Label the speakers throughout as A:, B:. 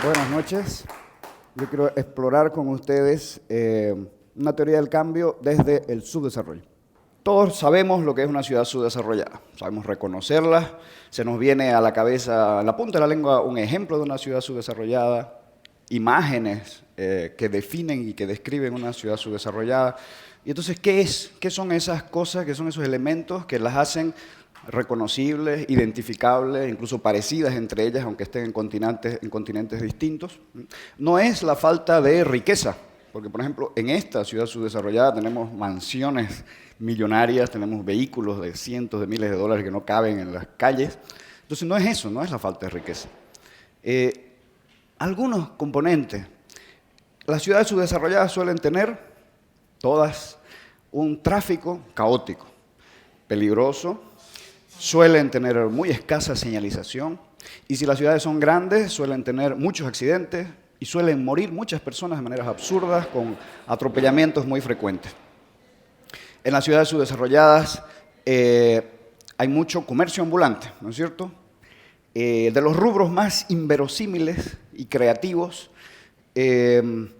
A: Buenas noches. Yo quiero explorar con ustedes una teoría del cambio desde el subdesarrollo. Todos sabemos lo que es una ciudad subdesarrollada, sabemos reconocerla, se nos viene a la cabeza, en la punta de la lengua, un ejemplo de una ciudad subdesarrollada, imágenes que definen y que describen una ciudad subdesarrollada. Y entonces, ¿qué es? ¿Qué son esas cosas, qué son esos elementos que las hacen reconocibles, identificables, incluso parecidas entre ellas, aunque estén en continentes distintos? No es la falta de riqueza, porque, por ejemplo, en esta ciudad subdesarrollada tenemos mansiones millonarias, tenemos vehículos de cientos de miles de dólares que no caben en las calles. Entonces, no es eso, no es la falta de riqueza. Algunos componentes. Las ciudades subdesarrolladas suelen tener, todas, un tráfico caótico, peligroso, suelen tener muy escasa señalización, y si las ciudades son grandes, suelen tener muchos accidentes y suelen morir muchas personas de maneras absurdas, con atropellamientos muy frecuentes. En las ciudades subdesarrolladas hay mucho comercio ambulante, ¿no es cierto? De los rubros más inverosímiles y creativos que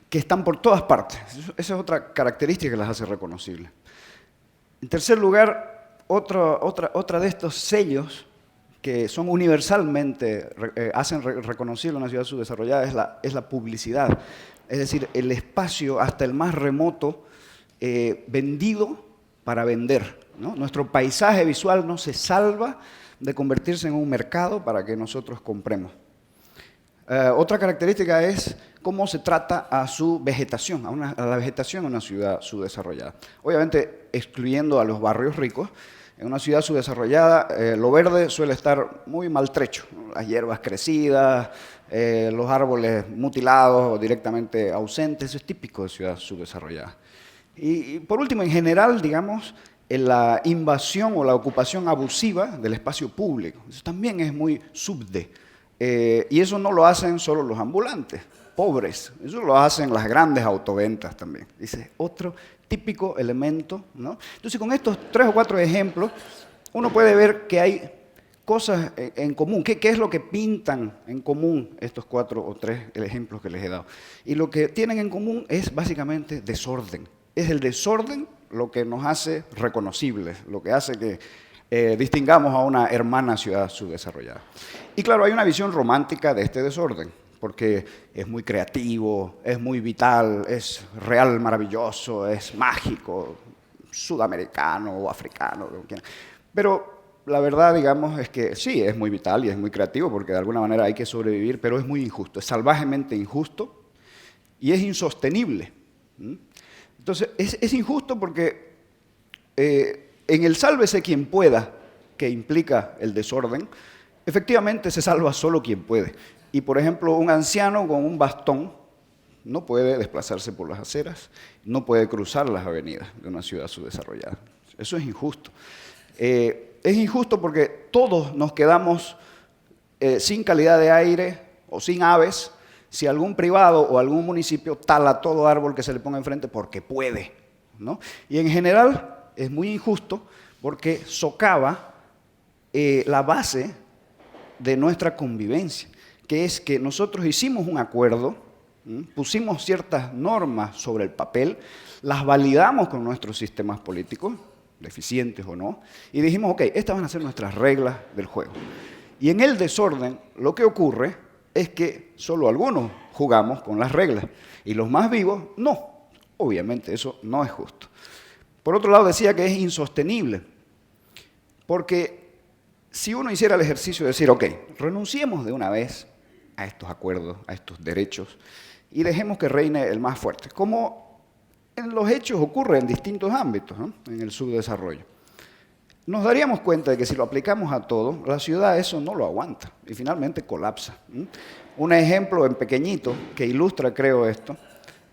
A: están por todas partes. Esa es otra característica que las hace reconocibles. En tercer lugar, otra de estos sellos que son universalmente, hacen reconocible una ciudad subdesarrollada es la publicidad. Es decir, el espacio hasta el más remoto vendido para vender, ¿no? Nuestro paisaje visual no se salva de convertirse en un mercado para que nosotros compremos. Otra característica es cómo se trata a su vegetación, a la vegetación en una ciudad subdesarrollada. Obviamente, excluyendo a los barrios ricos, en una ciudad subdesarrollada lo verde suele estar muy maltrecho, ¿no? Las hierbas crecidas, los árboles mutilados o directamente ausentes, eso es típico de ciudad subdesarrollada. Y por último, en general, digamos, en la invasión o la ocupación abusiva del espacio público. Eso también es muy subde. Y eso no lo hacen solo los ambulantes, pobres, eso lo hacen las grandes autoventas también. Dice, otro típico elemento, ¿no? Entonces, con estos 3 o 4 ejemplos, uno puede ver que hay cosas en común. ¿Qué es lo que pintan en común estos 4 o 3 ejemplos que les he dado? Y lo que tienen en común es básicamente desorden. Es el desorden lo que nos hace reconocibles, lo que hace que distingamos a una hermana ciudad subdesarrollada. Y claro, hay una visión romántica de este desorden, porque es muy creativo, es muy vital, es real, maravilloso, es mágico, sudamericano o africano, como quieran. Pero la verdad, digamos, es que sí, es muy vital y es muy creativo, porque de alguna manera hay que sobrevivir, pero es muy injusto, es salvajemente injusto y es insostenible. Entonces, es injusto porque en el sálvese quien pueda, que implica el desorden, efectivamente se salva solo quien puede. Y, por ejemplo, un anciano con un bastón no puede desplazarse por las aceras, no puede cruzar las avenidas de una ciudad subdesarrollada. Eso es injusto. Es injusto porque todos nos quedamos sin calidad de aire o sin aves si algún privado o algún municipio tala todo árbol que se le ponga enfrente porque puede, ¿no? Y en general es muy injusto porque socava la base de nuestra convivencia, que es que nosotros hicimos un acuerdo, pusimos ciertas normas sobre el papel, las validamos con nuestros sistemas políticos, deficientes o no, y dijimos, ok, estas van a ser nuestras reglas del juego. Y en el desorden lo que ocurre es que solo algunos jugamos con las reglas y los más vivos no. Obviamente eso no es justo. Por otro lado, decía que es insostenible, porque si uno hiciera el ejercicio de decir, ok, renunciemos de una vez a estos acuerdos, a estos derechos, y dejemos que reine el más fuerte, como en los hechos ocurre en distintos ámbitos, ¿no? En el subdesarrollo, nos daríamos cuenta de que si lo aplicamos a todo, la ciudad eso no lo aguanta y finalmente colapsa. Un ejemplo en pequeñito que ilustra, creo, esto,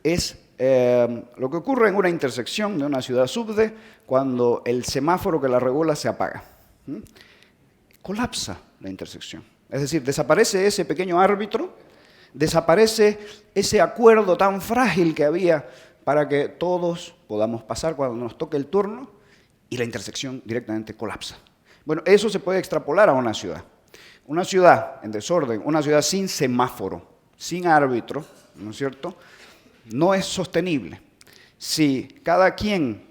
A: es lo que ocurre en una intersección de una ciudad subde cuando el semáforo que la regula se apaga. Colapsa la intersección. Es decir, desaparece ese pequeño árbitro, desaparece ese acuerdo tan frágil que había para que todos podamos pasar cuando nos toque el turno, y la intersección directamente colapsa. Bueno, eso se puede extrapolar a una ciudad. Una ciudad en desorden, una ciudad sin semáforo, sin árbitro, ¿no es cierto?, no es sostenible. Si cada quien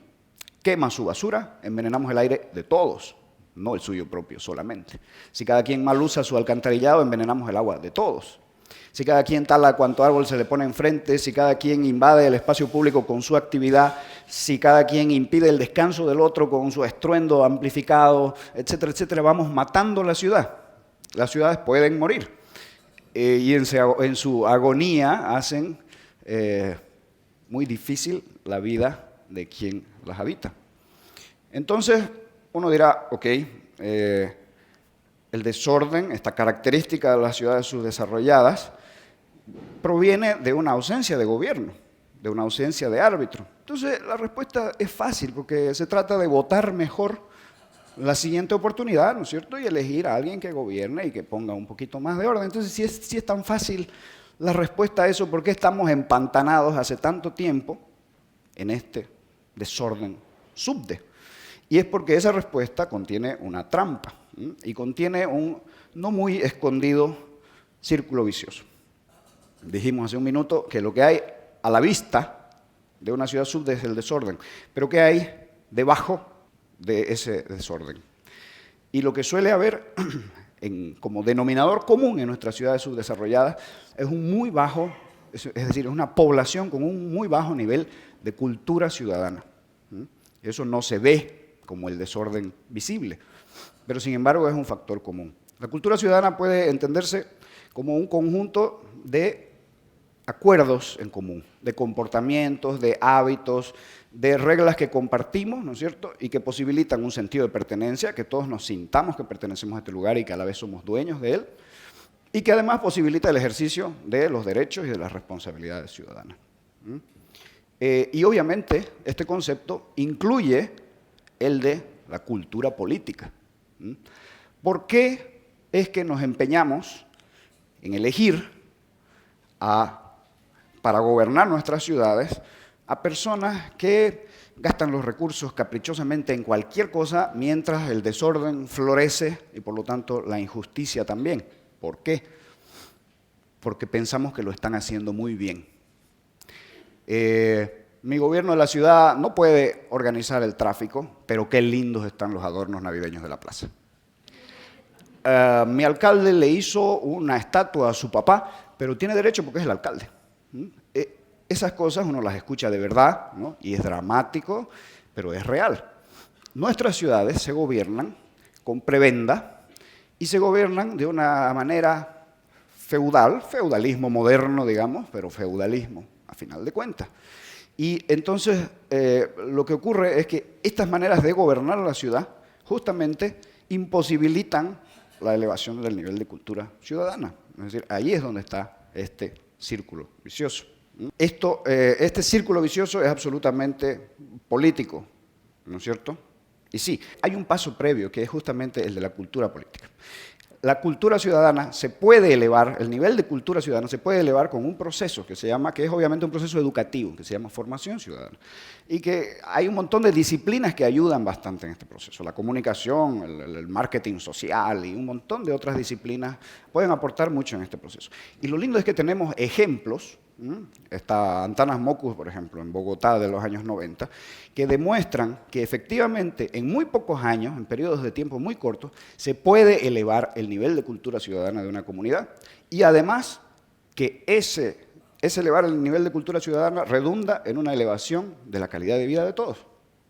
A: quema su basura, envenenamos el aire de todos, no el suyo propio solamente. Si cada quien mal usa su alcantarillado, envenenamos el agua de todos. Si cada quien tala cuanto árbol se le pone enfrente, si cada quien invade el espacio público con su actividad, si cada quien impide el descanso del otro con su estruendo amplificado, etcétera, etcétera, vamos matando la ciudad. Las ciudades pueden morir y en su agonía hacen muy difícil la vida de quien las habita. Entonces, uno dirá, ok, el desorden, esta característica de las ciudades subdesarrolladas, proviene de una ausencia de gobierno, de una ausencia de árbitro. Entonces, la respuesta es fácil, porque se trata de votar mejor la siguiente oportunidad, ¿no es cierto?, y elegir a alguien que gobierne y que ponga un poquito más de orden. Entonces, si es tan fácil la respuesta a eso, ¿por qué estamos empantanados hace tanto tiempo en este desorden subde? Y es porque esa respuesta contiene una trampa y contiene un no muy escondido círculo vicioso. Dijimos hace un minuto que lo que hay a la vista de una ciudad subde es el desorden, pero ¿qué hay debajo de ese desorden? Y lo que suele haber como denominador común en nuestras ciudades subdesarrolladas es un muy bajo, es decir, es una población con un muy bajo nivel de cultura ciudadana. Eso no se ve como el desorden visible, pero sin embargo es un factor común. La cultura ciudadana puede entenderse como un conjunto de acuerdos en común, de comportamientos, de hábitos, de reglas que compartimos, ¿no es cierto?, y que posibilitan un sentido de pertenencia, que todos nos sintamos que pertenecemos a este lugar y que a la vez somos dueños de él, y que además posibilita el ejercicio de los derechos y de las responsabilidades ciudadanas. Y obviamente este concepto incluye el de la cultura política. ¿Por qué es que nos empeñamos en elegir para gobernar nuestras ciudades a personas que gastan los recursos caprichosamente en cualquier cosa mientras el desorden florece y por lo tanto la injusticia también? ¿Por qué? Porque pensamos que lo están haciendo muy bien. Mi gobierno de la ciudad no puede organizar el tráfico, pero qué lindos están los adornos navideños de la plaza. Mi alcalde le hizo una estatua a su papá, pero tiene derecho porque es el alcalde. Esas cosas uno las escucha de verdad, ¿no?, y es dramático, pero es real. Nuestras ciudades se gobiernan con prebenda y se gobiernan de una manera feudal, feudalismo moderno, digamos, pero feudalismo a final de cuentas. Y entonces lo que ocurre es que estas maneras de gobernar la ciudad justamente imposibilitan la elevación del nivel de cultura ciudadana. Es decir, ahí es donde está este círculo vicioso. Este círculo vicioso es absolutamente político, ¿no es cierto? Y sí, hay un paso previo que es justamente el de la cultura política. La cultura ciudadana se puede elevar, el nivel de cultura ciudadana se puede elevar con un proceso que es obviamente un proceso educativo, que se llama formación ciudadana. Y que hay un montón de disciplinas que ayudan bastante en este proceso. La comunicación, el marketing social y un montón de otras disciplinas pueden aportar mucho en este proceso. Y lo lindo es que tenemos ejemplos. Está Antanas Mockus, por ejemplo, en Bogotá de los años 90, que demuestran que efectivamente en muy pocos años, en periodos de tiempo muy cortos, se puede elevar el nivel de cultura ciudadana de una comunidad y además que ese elevar el nivel de cultura ciudadana redunda en una elevación de la calidad de vida de todos,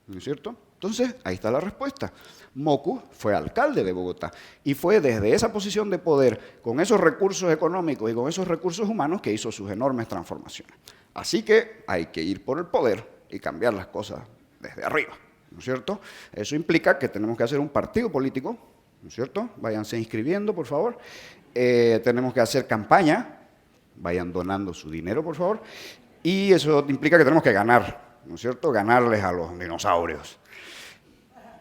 A: ¿no es cierto? Entonces, ahí está la respuesta. Mockus fue alcalde de Bogotá y fue desde esa posición de poder, con esos recursos económicos y con esos recursos humanos, que hizo sus enormes transformaciones. Así que hay que ir por el poder y cambiar las cosas desde arriba, ¿no es cierto? Eso implica que tenemos que hacer un partido político, ¿no es cierto? Váyanse inscribiendo, por favor. Tenemos que hacer campaña, vayan donando su dinero, por favor. Y eso implica que tenemos que ganar, ¿no es cierto? Ganarles a los dinosaurios.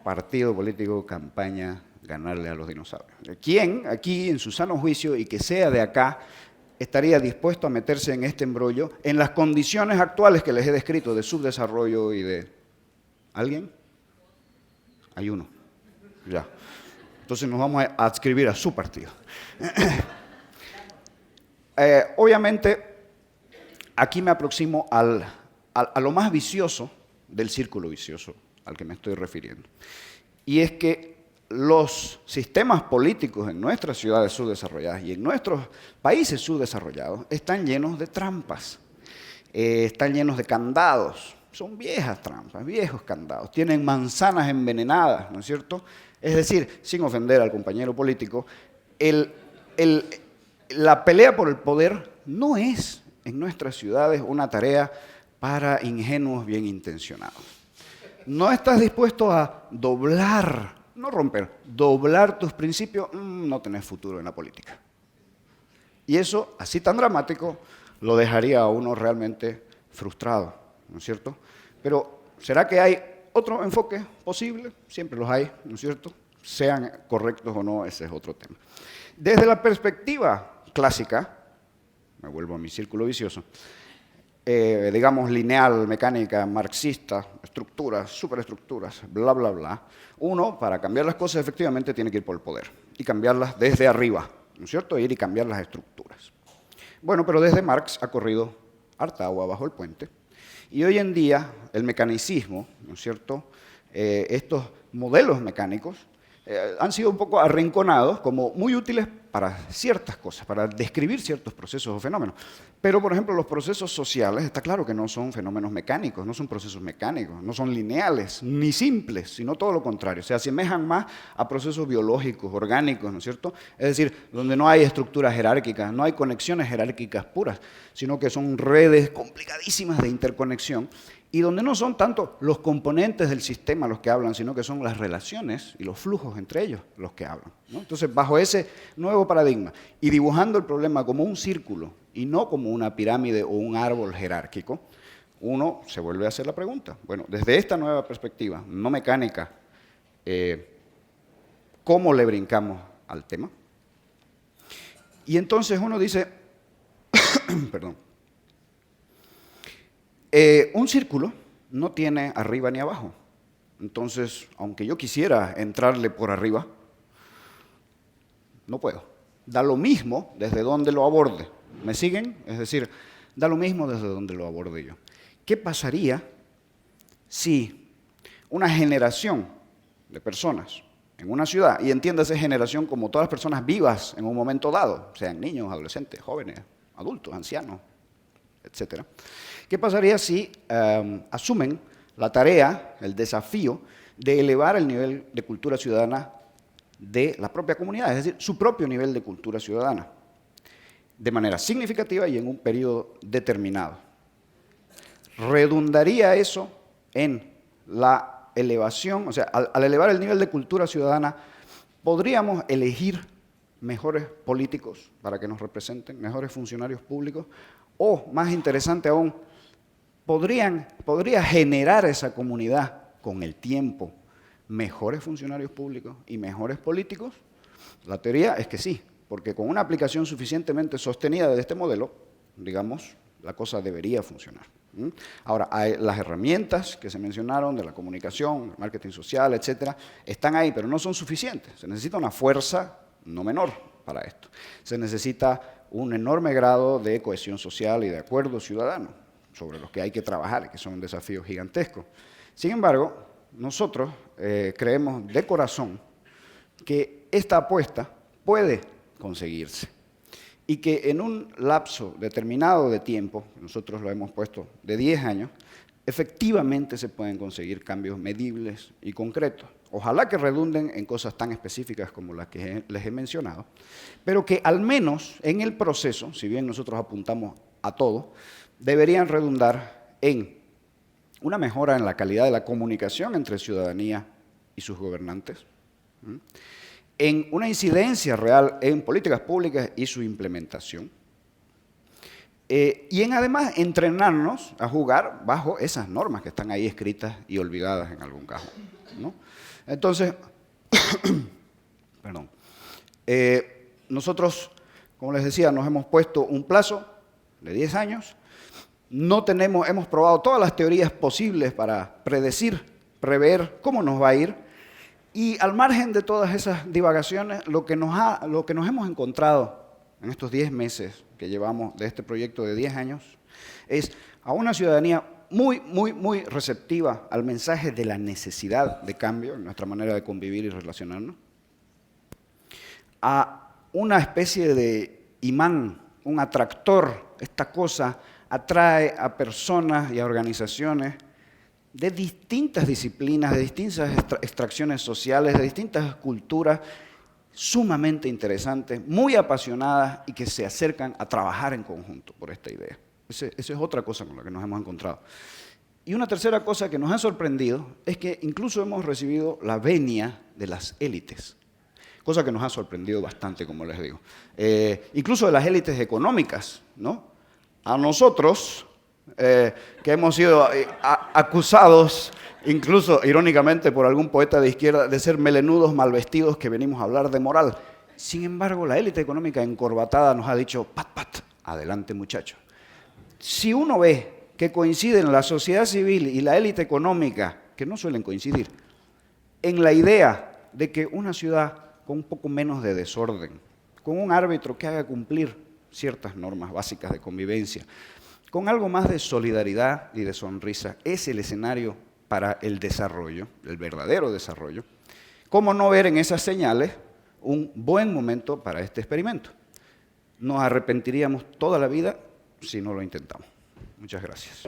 A: Partido político, campaña, ganarle a los dinosaurios. ¿Quién aquí, en su sano juicio, y que sea de acá, estaría dispuesto a meterse en este embrollo en las condiciones actuales que les he descrito de subdesarrollo y de... ¿Alguien? Hay uno. Ya. Entonces nos vamos a adscribir a su partido. Obviamente, aquí me aproximo a lo más vicioso del círculo vicioso al que me estoy refiriendo. Y es que los sistemas políticos en nuestras ciudades subdesarrolladas y en nuestros países subdesarrollados están llenos de trampas, están llenos de candados. Son viejas trampas, viejos candados. Tienen manzanas envenenadas, ¿no es cierto? Es decir, sin ofender al compañero político, la pelea por el poder no es en nuestras ciudades una tarea para ingenuos bien intencionados. No estás dispuesto a doblar, no romper, doblar tus principios, no tenés futuro en la política. Y eso, así tan dramático, lo dejaría a uno realmente frustrado, ¿no es cierto? Pero, ¿será que hay otro enfoque posible? Siempre los hay, ¿no es cierto? Sean correctos o no, ese es otro tema. Desde la perspectiva clásica, me vuelvo a mi círculo vicioso, digamos lineal, mecánica, marxista, estructuras, superestructuras, bla, bla, bla, uno, para cambiar las cosas efectivamente tiene que ir por el poder y cambiarlas desde arriba, ¿no es cierto? Ir y cambiar las estructuras. Bueno, pero desde Marx ha corrido harta agua bajo el puente y hoy en día el mecanicismo, ¿no es cierto? Estos modelos mecánicos han sido un poco arrinconados como muy útiles para ciertas cosas, para describir ciertos procesos o fenómenos. Pero, por ejemplo, los procesos sociales, está claro que no son fenómenos mecánicos, no son procesos mecánicos, no son lineales, ni simples, sino todo lo contrario. Se asemejan más a procesos biológicos, orgánicos, ¿no es cierto? Es decir, donde no hay estructuras jerárquicas, no hay conexiones jerárquicas puras, sino que son redes complicadísimas de interconexión y donde no son tanto los componentes del sistema los que hablan, sino que son las relaciones y los flujos entre ellos los que hablan, ¿no? Entonces, bajo ese nuevo paradigma y dibujando el problema como un círculo y no como una pirámide o un árbol jerárquico, uno se vuelve a hacer la pregunta, bueno, desde esta nueva perspectiva, no mecánica, ¿cómo le brincamos al tema? Y entonces uno dice, perdón, un círculo no tiene arriba ni abajo. Entonces, aunque yo quisiera entrarle por arriba, no puedo. Da lo mismo desde donde lo aborde. ¿Me siguen? Es decir, da lo mismo desde donde lo aborde yo. ¿Qué pasaría si una generación de personas en una ciudad, y entiéndase generación como todas las personas vivas en un momento dado, sean niños, adolescentes, jóvenes, adultos, ancianos, etcétera? ¿Qué pasaría si asumen la tarea, el desafío de elevar el nivel de cultura ciudadana de la propia comunidad, es decir, su propio nivel de cultura ciudadana, de manera significativa y en un periodo determinado? ¿Redundaría eso en la elevación? O sea, al elevar el nivel de cultura ciudadana, ¿podríamos elegir mejores políticos para que nos representen, mejores funcionarios públicos? O, más interesante aún, ¿podría generar esa comunidad con el tiempo mejores funcionarios públicos y mejores políticos? La teoría es que sí, porque con una aplicación suficientemente sostenida de este modelo, digamos, la cosa debería funcionar. Ahora, las herramientas que se mencionaron de la comunicación, el marketing social, etcétera, están ahí, pero no son suficientes. Se necesita una fuerza no menor para esto. Se necesita un enorme grado de cohesión social y de acuerdo ciudadano, sobre los que hay que trabajar y que son un desafío gigantesco. Sin embargo, nosotros creemos de corazón que esta apuesta puede conseguirse y que en un lapso determinado de tiempo, nosotros lo hemos puesto de 10 años, efectivamente se pueden conseguir cambios medibles y concretos. Ojalá que redunden en cosas tan específicas como las que les he mencionado, pero que al menos en el proceso, si bien nosotros apuntamos a todo, deberían redundar en una mejora en la calidad de la comunicación entre ciudadanía y sus gobernantes, en una incidencia real en políticas públicas y su implementación, y en además entrenarnos a jugar bajo esas normas que están ahí escritas y olvidadas en algún caso, ¿no? Entonces, perdón, nosotros, como les decía, nos hemos puesto un plazo de 10 años. Hemos probado todas las teorías posibles para predecir, prever cómo nos va a ir. Y al margen de todas esas divagaciones, lo que nos hemos encontrado en estos 10 meses que llevamos de este proyecto de 10 años es a una ciudadanía muy receptiva al mensaje de la necesidad de cambio en nuestra manera de convivir y relacionarnos, a una especie de imán, un atractor. Esta cosa atrae a personas y a organizaciones de distintas disciplinas, de distintas extracciones sociales, de distintas culturas, sumamente interesantes, muy apasionadas y que se acercan a trabajar en conjunto por esta idea. Esa es otra cosa con la que nos hemos encontrado. Y una tercera cosa que nos ha sorprendido es que incluso hemos recibido la venia de las élites, cosa que nos ha sorprendido bastante, como les digo. Incluso de las élites económicas, ¿no? A nosotros, que hemos sido acusados, incluso irónicamente por algún poeta de izquierda, de ser melenudos mal vestidos que venimos a hablar de moral. Sin embargo, la élite económica encorbatada nos ha dicho, pat, adelante muchachos. Si uno ve que coinciden la sociedad civil y la élite económica, que no suelen coincidir, en la idea de que una ciudad con un poco menos de desorden, con un árbitro que haga cumplir ciertas normas básicas de convivencia, con algo más de solidaridad y de sonrisa, es el escenario para el desarrollo, el verdadero desarrollo. ¿Cómo no ver en esas señales un buen momento para este experimento? Nos arrepentiríamos toda la vida si no lo intentamos. Muchas gracias.